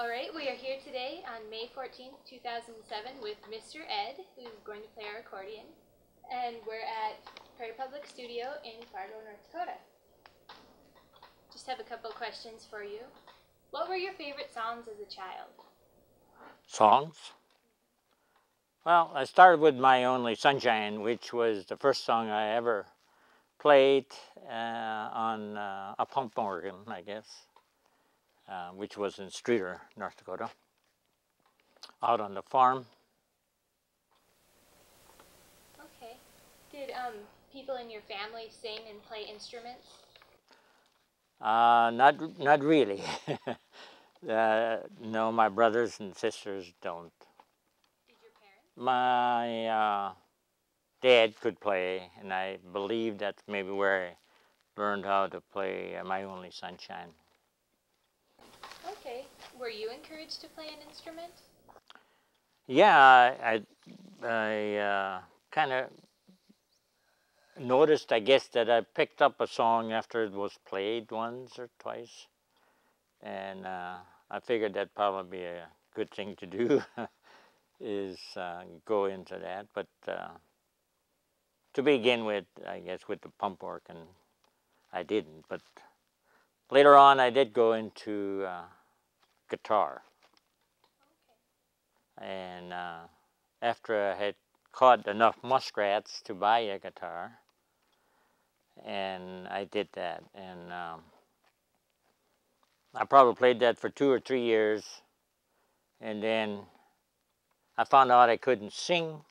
All right, we are here today on May 14th, 2007 with Mr. Ed, who's going to play our accordion. And we're at Prairie Public Studio in Fargo, North Dakota. Just have a couple questions for you. What were your favorite songs as a child? Songs? Well, I started with My Only Sunshine, which was the first song I ever played on a pump organ, I guess, which was in Streeter, North Dakota, out on the farm. Okay. Did people in your family sing and play instruments? Not really. No, my brothers and sisters don't. Did your parents? My dad could play, and I believe that's maybe where I learned how to play My Only Sunshine. Okay. Were you encouraged to play an instrument? Yeah, I kind of noticed, I guess, that I picked up a song after it was played once or twice, and I figured that'd probably be a good thing to do, is go into that. But to begin with, I guess, with the pump organ, I didn't. But later on, I did go into guitar. Okay. And after I had caught enough muskrats to buy a guitar, and I did that, and I probably played that for 2 or 3 years, and then I found out I couldn't sing,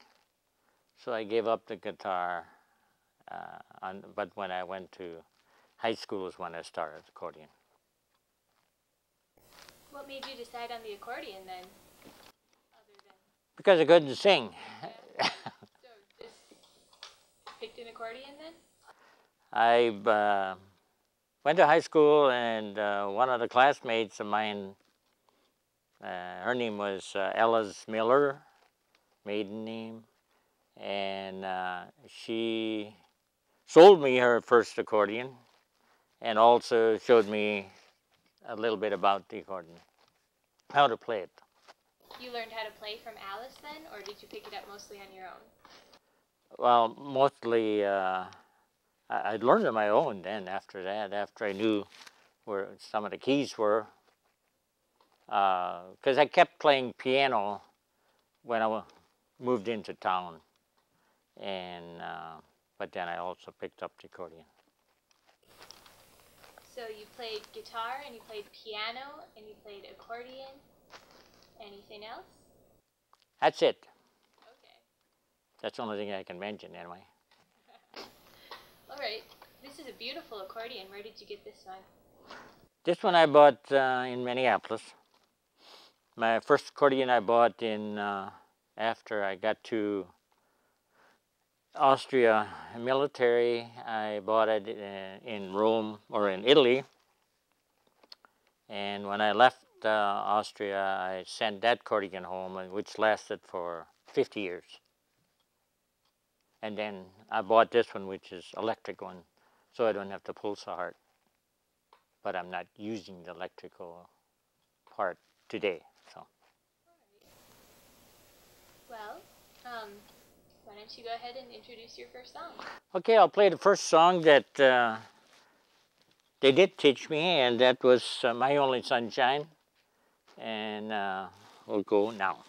so I gave up the guitar. But when I went to high school is when I started accordion. What made you decide on the accordion then? Because I couldn't sing. So just picked an accordion then? I went to high school, and one of the classmates of mine, her name was Ellis Miller, maiden name, and she sold me her first accordion and also showed me a little bit about the accordion, how to play it. You learned how to play from Alice then, or did you pick it up mostly on your own? Well, mostly I learned on my own then after that, after I knew where some of the keys were. Because I kept playing piano when I moved into town, and but then I also picked up the accordion. So you played guitar, and you played piano, and you played accordion. Anything else? That's it. Okay. That's the only thing I can mention anyway. All right. This is a beautiful accordion. Where did you get this one? This one I bought in Minneapolis. My first accordion I bought in after I got to Austria military. I bought it in Rome, or in Italy. And when I left Austria, I sent that accordion home, which lasted for 50 years. And then I bought this one, which is electric one, so I don't have to pull so hard. But I'm not using the electrical part today. So. Well, why don't you go ahead and introduce your first song? Okay, I'll play the first song that they did teach me, and that was My Only Sunshine. And we'll go now.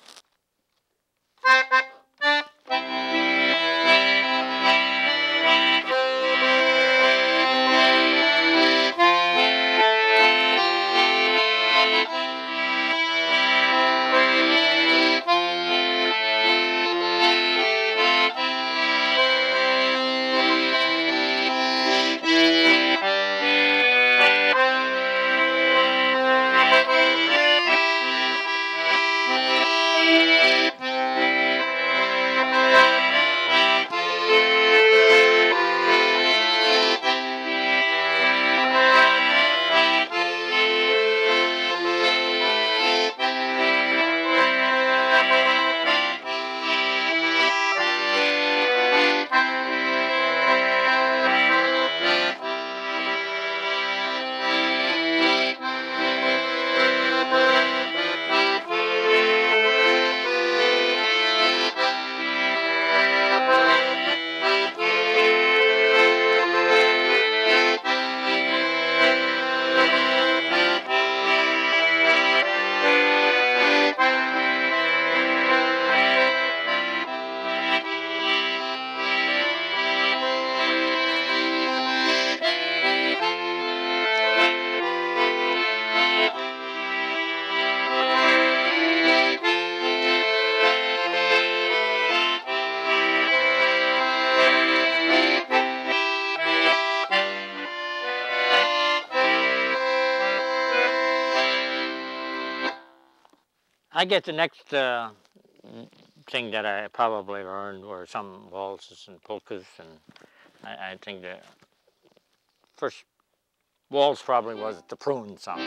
I guess the next thing that I probably learned were some waltzes and polkas, and I think the first waltz probably was the prune song.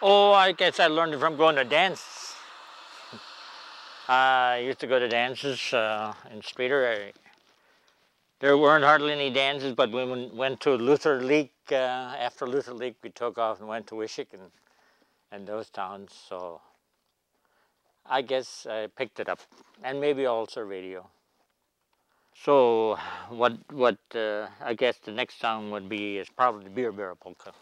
Oh, I guess I learned it from going to dances. I used to go to dances in Streeter. There weren't hardly any dances, but we went to Luther League. After Luther League, we took off and went to Wishick and those towns. So I guess I picked it up, and maybe also radio. So what I guess the next song would be is probably the Beer Bear Polka.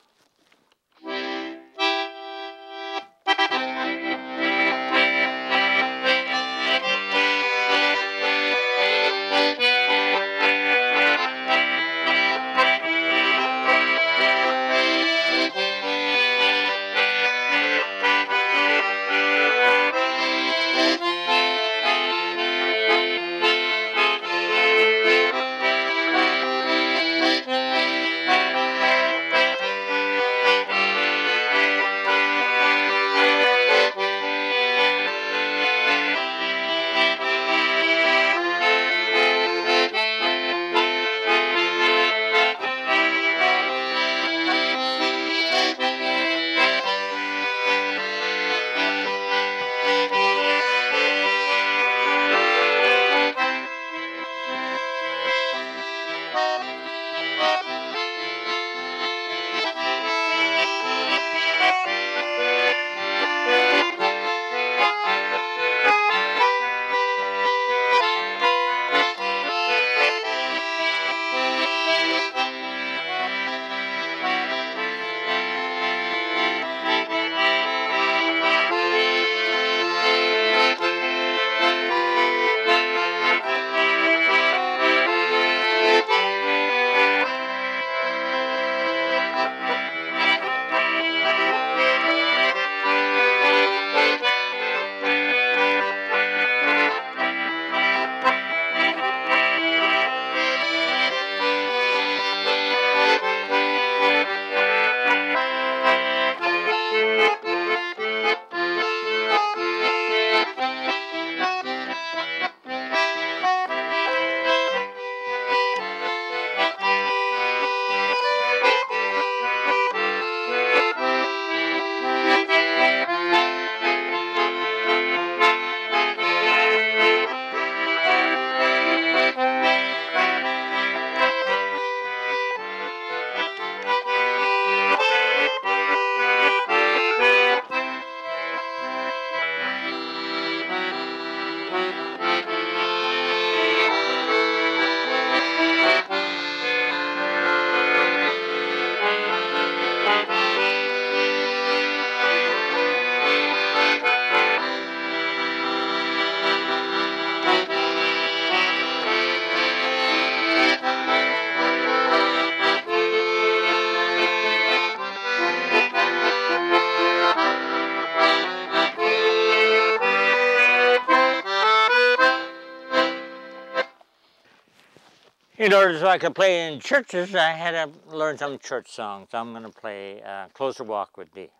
In order so I could play in churches, I had to learn some church songs. I'm going to play Closer Walk with Thee.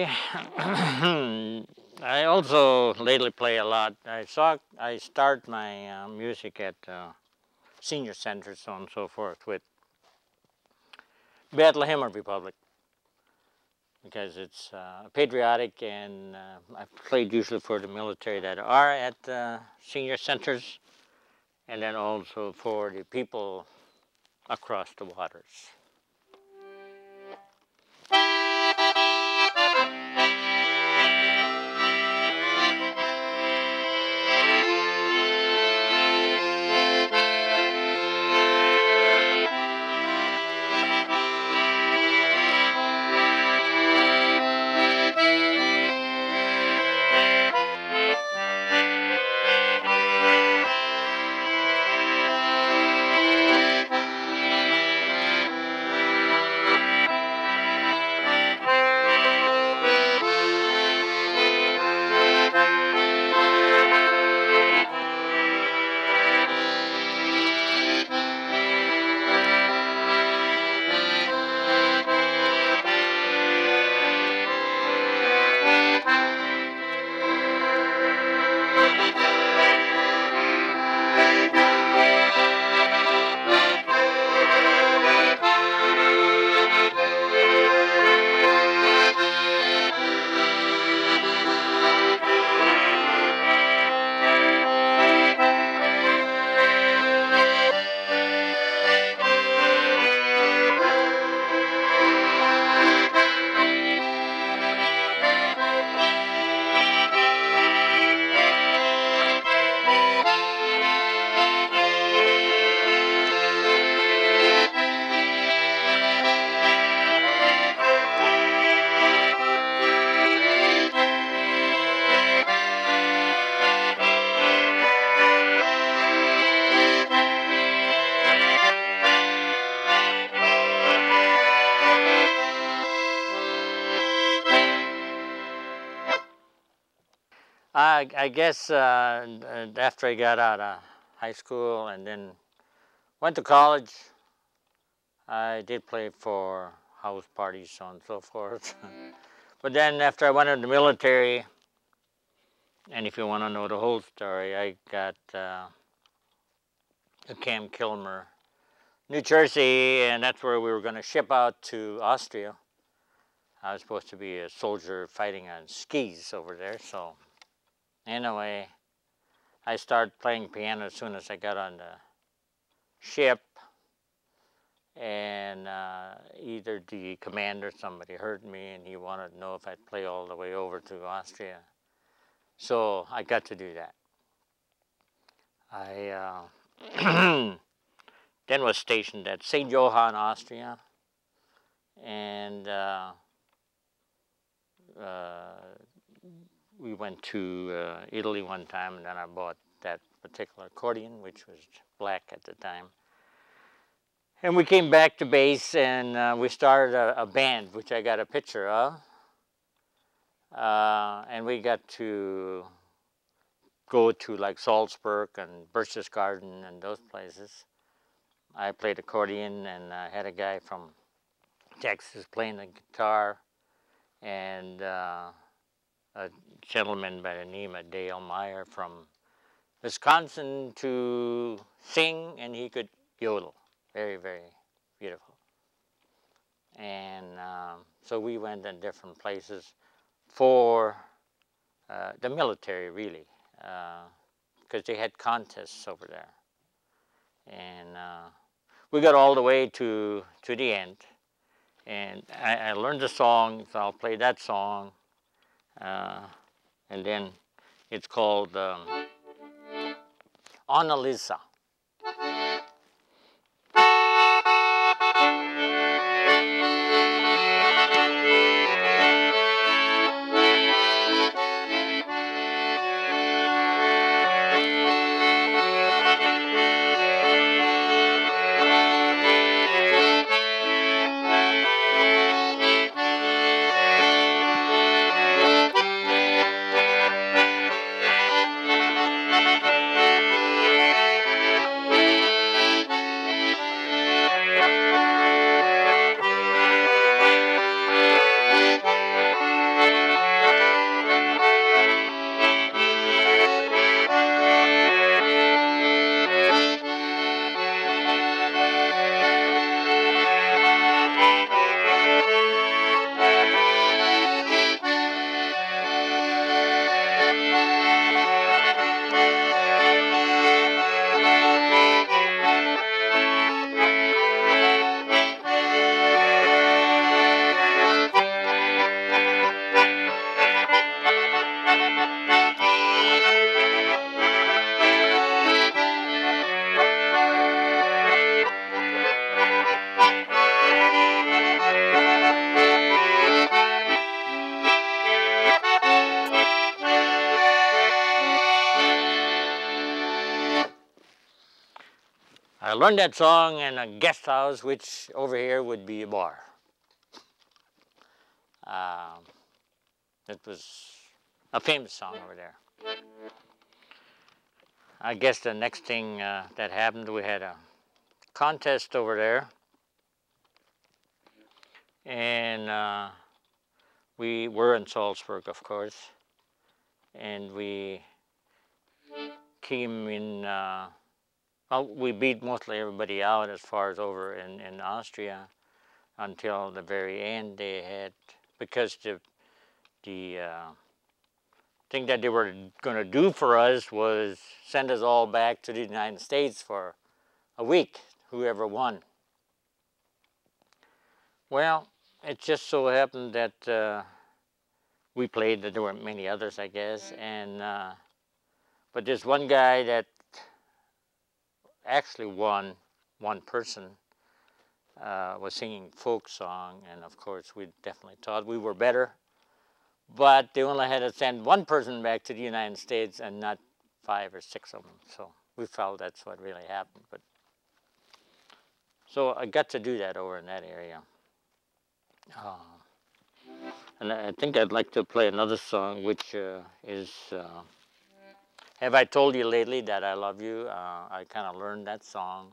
I also lately play a lot. I start my music at senior centers, so on and so forth, with Bethlehem Republic, because it's patriotic, and I've played usually for the military that are at senior centers, and then also for the people across the waters. I guess after I got out of high school and then went to college, I did play for house parties, so on and so forth. But then after I went into the military, and if you want to know the whole story, I got at Camp Kilmer, New Jersey, and that's where we were going to ship out to Austria. I was supposed to be a soldier fighting on skis over there, so anyway, I started playing piano as soon as I got on the ship, and either the commander, somebody heard me, and he wanted to know if I'd play all the way over to Austria. So I got to do that. I then was stationed at St. Johann, Austria, and we went to Italy one time, and then I bought that particular accordion, which was black at the time. And we came back to base, and we started a band, which I got a picture of. And we got to go to like Salzburg and Berchtesgaden and those places. I played accordion, and I had a guy from Texas playing the guitar, and a gentleman by the name of Dale Meyer from Wisconsin to sing, and he could yodel. Very, very beautiful. And so we went in different places for the military, really, because they had contests over there. And we got all the way to the end. And I learned the song, so I'll play that song. And then it's called Annalisa. I learned that song in a guest house, which over here would be a bar. It was a famous song over there. I guess the next thing that happened, we had a contest over there, and we were in Salzburg, of course, and we came in, well, we beat mostly everybody out as far as over in Austria until the very end. They had, because the thing that they were going to do for us was send us all back to the United States for a week, whoever won. Well, it just so happened that we played, that there weren't many others, I guess, and but this one guy that actually won, one person, was singing folk song, and of course we definitely thought we were better. But they only had to send one person back to the United States and not 5 or 6 of them. So we felt that's what really happened. But so I got to do that over in that area. And I think I'd like to play another song, which is Have I Told You Lately That I Love You? I kind of learned that song.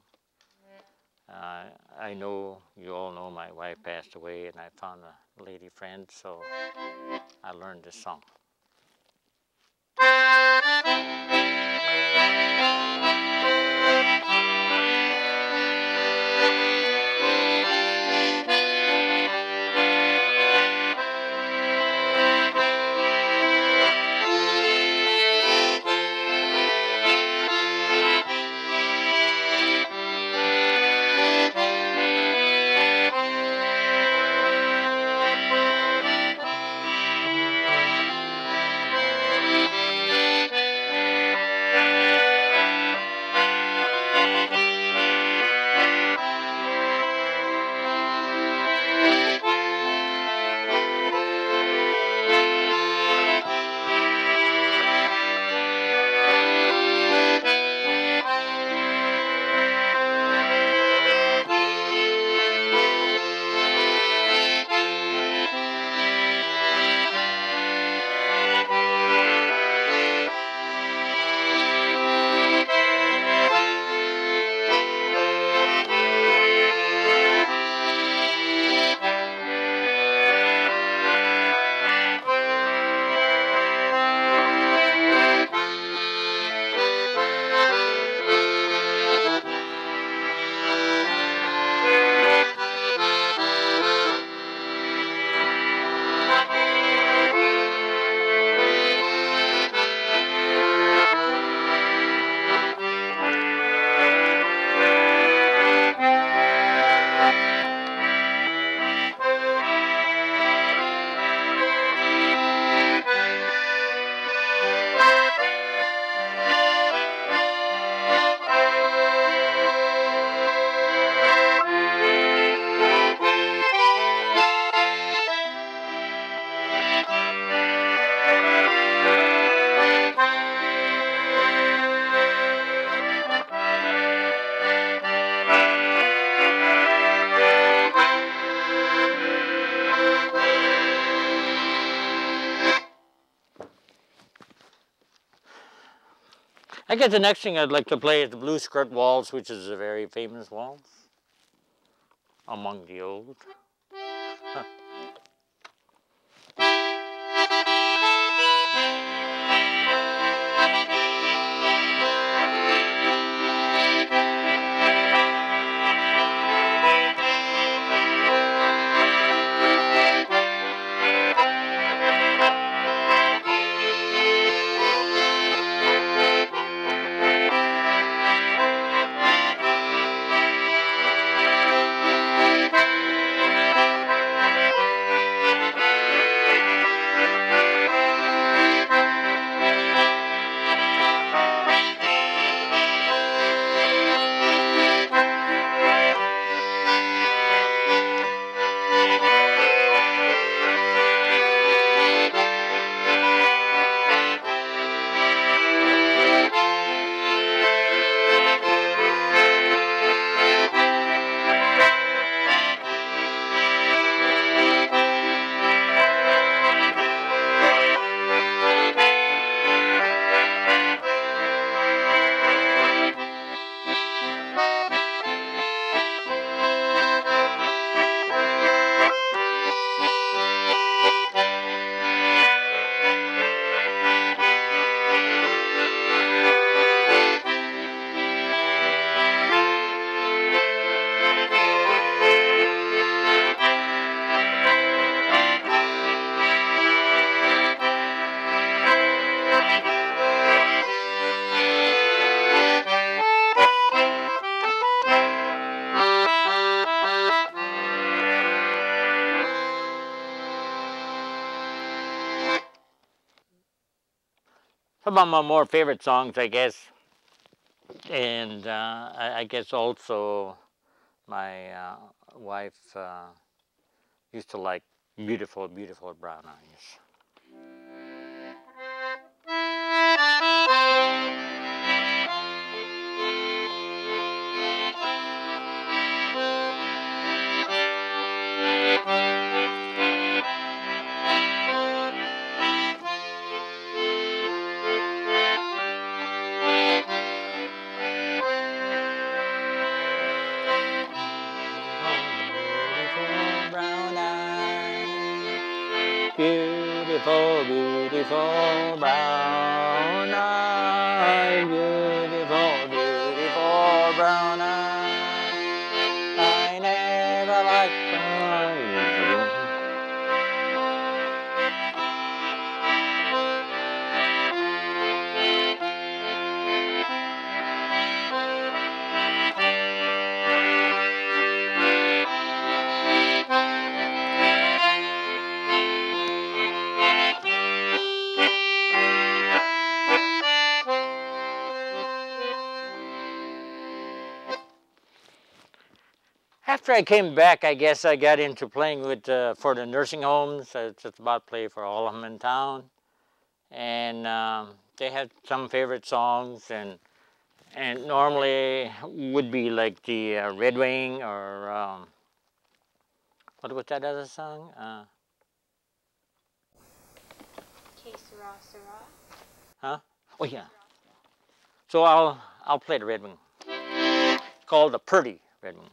I know you all know my wife passed away, and I found a lady friend, so I learned this song. I guess the next thing I'd like to play is the Blue Skirt Waltz, which is a very famous waltz among the old. Some of my more favorite songs, I guess, and I guess also my wife used to like Beautiful, Beautiful Brown Eyes. Beautiful, beautiful brown eyes, beautiful, beautiful brown eyes. I never liked brown eyes. After I came back, I guess I got into playing with for the nursing homes. I just about play for all of them in town, and they had some favorite songs, and normally would be like the Red Wing or what was that other song? Que sera, sera. Huh? Oh yeah. So I'll play the Red Wing, called the Purdy Red Wing.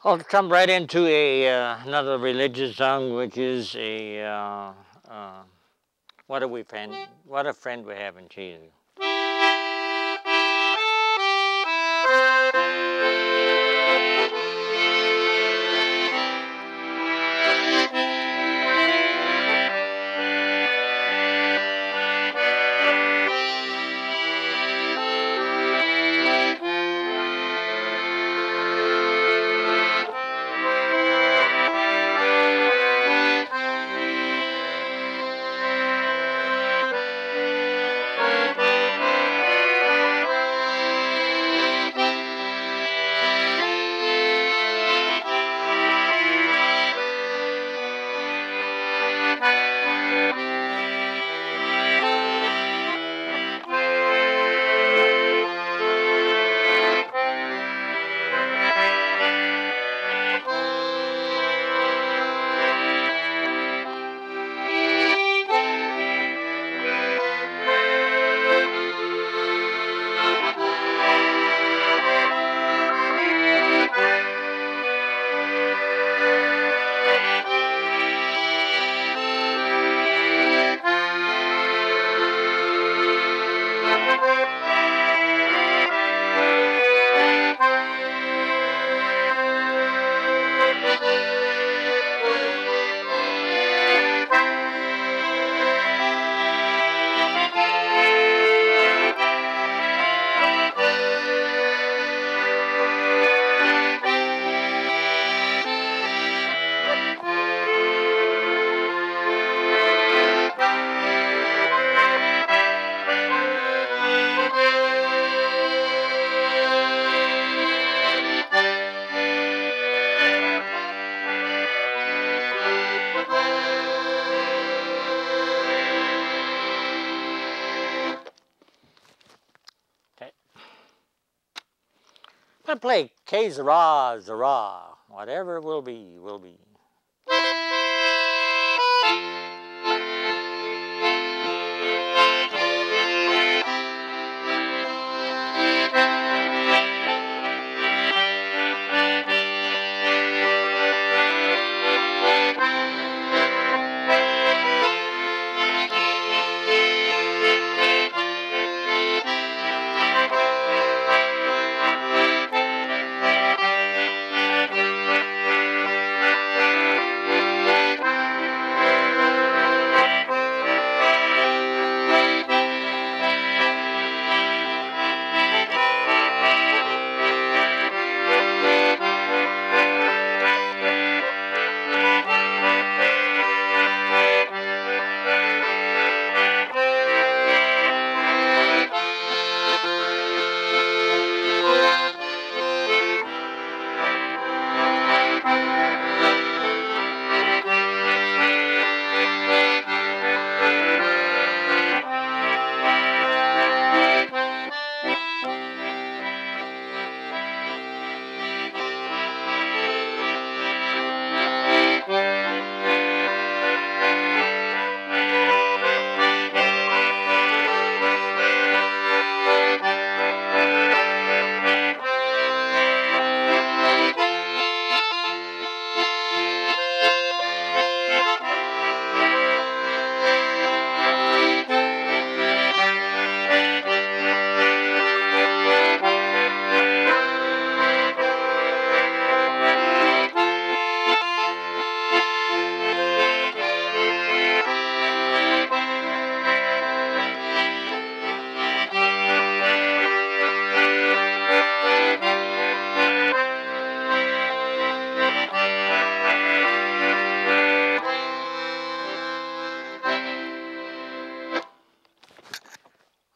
I'll come right into another religious song, which is a what a friend we have in Jesus. I'm gonna play Que Sera, Sera. Whatever will be, will be.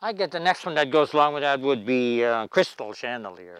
I get the next one that goes along with that would be Crystal Chandelier.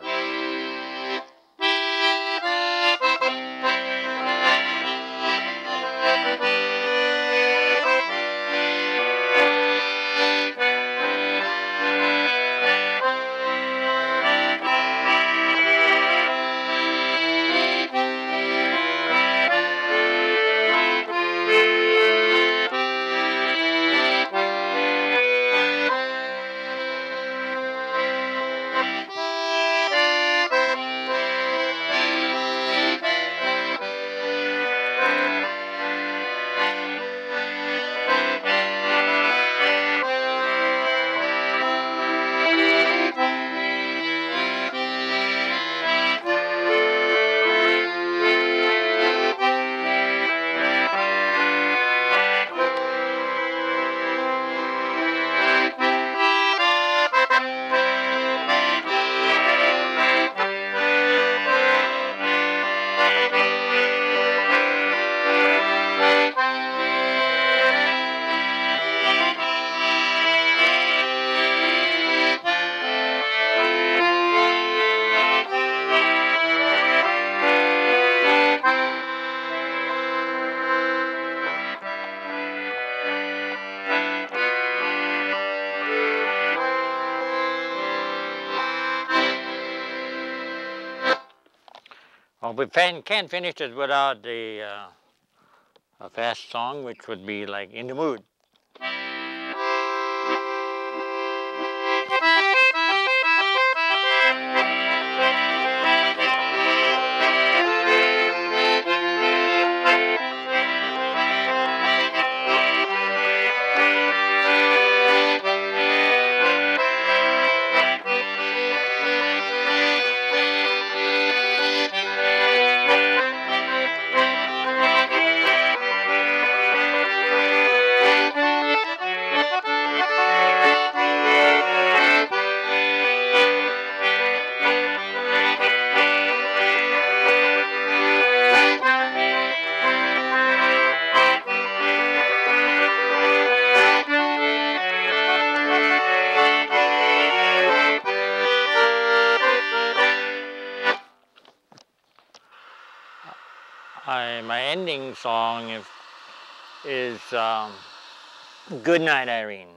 Well, we can't finish it without a fast song, which would be like In the Mood. My ending song is Good Night, Irene.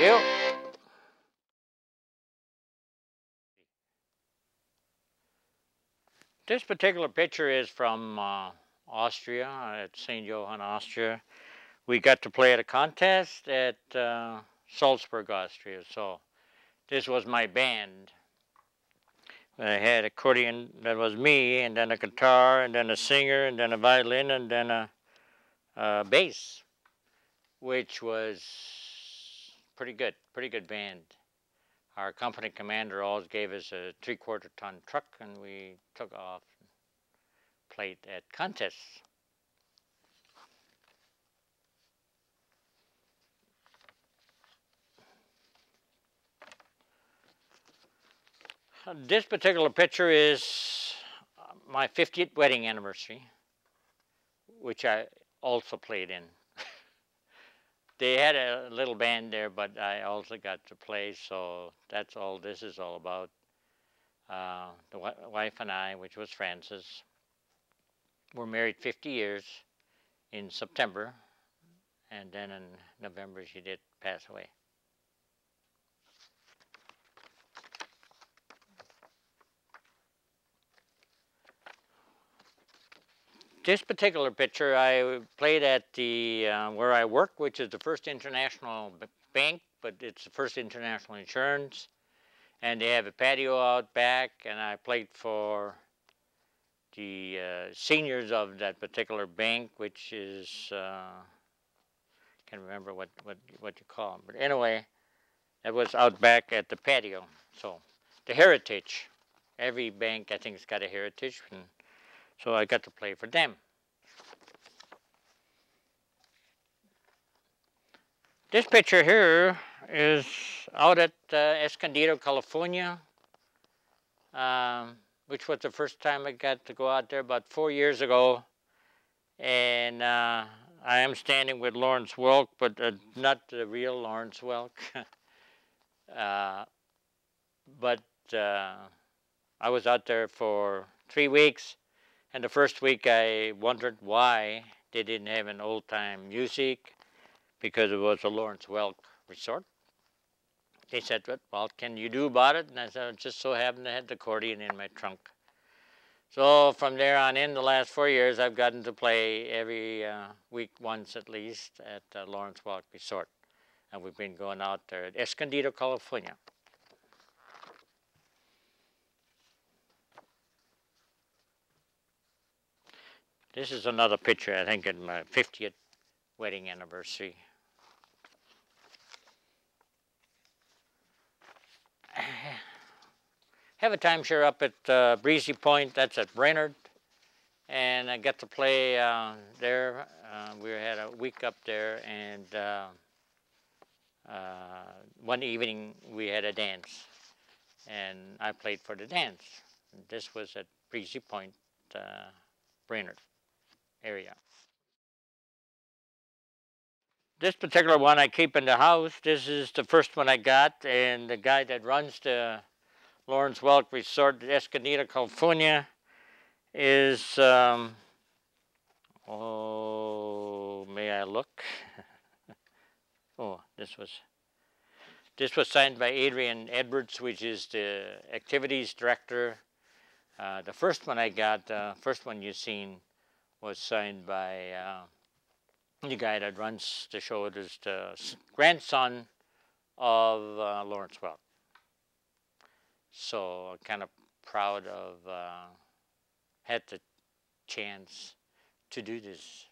you. This particular picture is from Austria, at St. Johann, Austria. We got to play at a contest at Salzburg, Austria. So this was my band. I had accordion, that was me, and then a guitar, and then a singer, and then a violin, and then a bass, which was pretty good band. Our company commander always gave us a 3/4 ton truck, and we took off and played at contests. This particular picture is my 50th wedding anniversary, which I also played in. They had a little band there, but I also got to play, so that's all this is all about. The wife and I, which was Frances, were married 50 years in September, and then in November she did pass away. This particular picture, I played at the where I work, which is the First International Bank, but it's the First International Insurance, and they have a patio out back, and I played for the seniors of that particular bank, which is can't remember what you call them, but anyway, that was out back at the patio. So the heritage, every bank I think has got a heritage, and so I got to play for them. This picture here is out at Escondido, California, which was the first time I got to go out there about 4 years ago. And I am standing with Lawrence Welk, but not the real Lawrence Welk. But I was out there for 3 weeks. And the first week I wondered why they didn't have an old-time music, because it was a Lawrence Welk resort. They said, well, can you do about it? And I said, I just so happened to have the accordion in my trunk. So from there on in, the last 4 years, I've gotten to play every week once at least at Lawrence Welk Resort. And we've been going out there at Escondido, California. This is another picture, I think, in my 50th wedding anniversary. Have a timeshare up at Breezy Point, that's at Brainerd. And I got to play there. We had a week up there, and one evening we had a dance. And I played for the dance. And this was at Breezy Point, Brainerd area. This particular one I keep in the house. This is the first one I got, and the guy that runs the Lawrence Welk Resort at Escondido, California is, oh, may I look? Oh, this was signed by Adrian Edwards, which is the activities director. The first one I got, first one you've seen, was signed by the guy that runs the show. It is the grandson of Lawrence Welk. So I'm kind of proud of had the chance to do this.